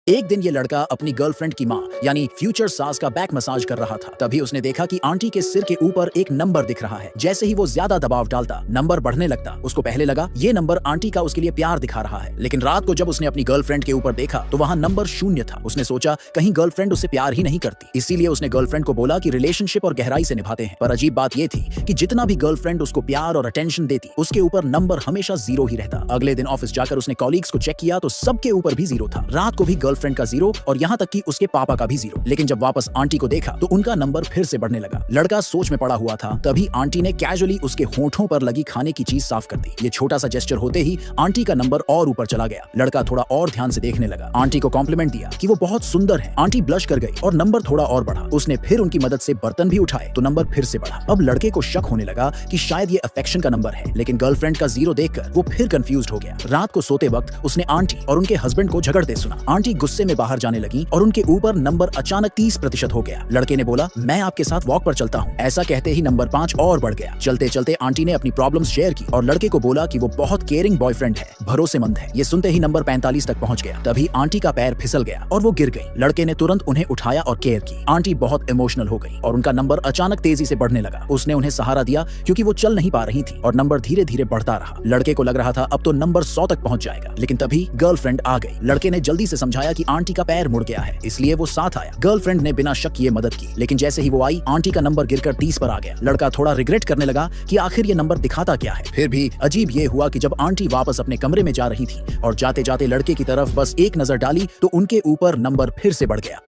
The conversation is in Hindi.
एक दिन ये लड़का अपनी गर्लफ्रेंड की माँ यानी फ्यूचर सास का बैक मसाज कर रहा था। तभी उसने देखा कि आंटी के सिर के ऊपर एक नंबर दिख रहा है। जैसे ही वो ज्यादा दबाव डालता, नंबर बढ़ने लगता। उसको पहले लगा ये नंबर आंटी का उसके लिए प्यार दिखा रहा है, लेकिन रात को जब उसने अपनी गर्लफ्रेंड के ऊपर देखा तो वहाँ नंबर 0 था। उसने सोचा कहीं गर्लफ्रेंड उससे प्यार ही नहीं करती, इसीलिए उसने गर्लफ्रेंड को बोला कि रिलेशनशिप और गहराई से निभाते हैं। पर अजीब बात ये थी कि जितना भी गर्लफ्रेंड उसको प्यार और अटेंशन देती, उसके ऊपर नंबर हमेशा 0 ही रहता। अगले दिन ऑफिस जाकर उसने कॉलीग्स को चेक किया तो सबके ऊपर भी 0 था। रात को भी गर्लफ्रेंड का 0 और यहाँ तक कि उसके पापा का भी 0। लेकिन जब वापस आंटी को देखा तो उनका नंबर फिर से बढ़ने लगा। लड़का सोच में पड़ा हुआ था, तभी आंटी ने कैजुअली उसके होंठों पर लगी खाने की चीज साफ कर दी। ये छोटा सा जेस्चर होते ही आंटी का नंबर और ऊपर चला गया। लड़का थोड़ा और ध्यान से देखने लगा। आंटी को कॉम्प्लीमेंट दिया कि वो बहुत सुंदर है। आंटी ब्लश कर गई और नंबर थोड़ा और बढ़ा। उसने फिर उनकी मदद से बर्तन भी उठाए तो नंबर फिर से बढ़ा। अब लड़के को शक होने लगा कि शायद ये अफेक्शन का नंबर है, लेकिन गर्लफ्रेंड का 0 देखकर वो फिर कंफ्यूज्ड हो गया। रात को सोते वक्त उसने आंटी और उनके हस्बैंड को झगड़ते सुना। आंटी गुस्से में बाहर जाने लगी और उनके ऊपर नंबर अचानक 30% हो गया। लड़के ने बोला मैं आपके साथ वॉक पर चलता हूँ। ऐसा कहते ही नंबर 5 और बढ़ गया। चलते चलते आंटी ने अपनी प्रॉब्लम्स शेयर की और लड़के को बोला कि वो बहुत केयरिंग बॉयफ्रेंड है, भरोसेमंद है। ये सुनते ही नंबर 45 तक पहुंच गया। तभी आंटी का पैर फिसल गया और वो गिर गई। लड़के ने तुरंत उन्हें उठाया और केयर की। आंटी बहुत इमोशनल हो गई और उनका नंबर अचानक तेजी से बढ़ने लगा। उसने उन्हें सहारा दिया क्योंकि वो चल नहीं पा रही थी और नंबर धीरे धीरे बढ़ता रहा। लड़के को लग रहा था अब तो नंबर 100 तक पहुंच जाएगा, लेकिन तभी गर्लफ्रेंड आ गई। लड़के ने जल्दी से समझाया कि आंटी का पैर मुड़ गया है, इसलिए वो साथ आया। गर्लफ्रेंड ने बिना शक किए मदद की, लेकिन जैसे ही वो आई आंटी का नंबर गिरकर 30 पर आ गया। लड़का थोड़ा रिग्रेट करने लगा कि आखिर ये नंबर दिखाता क्या है। फिर भी अजीब ये हुआ कि जब आंटी वापस अपने कमरे में जा रही थी और जाते जाते लड़के की तरफ बस एक नजर डाली तो उनके ऊपर नंबर फिर से बढ़ गया।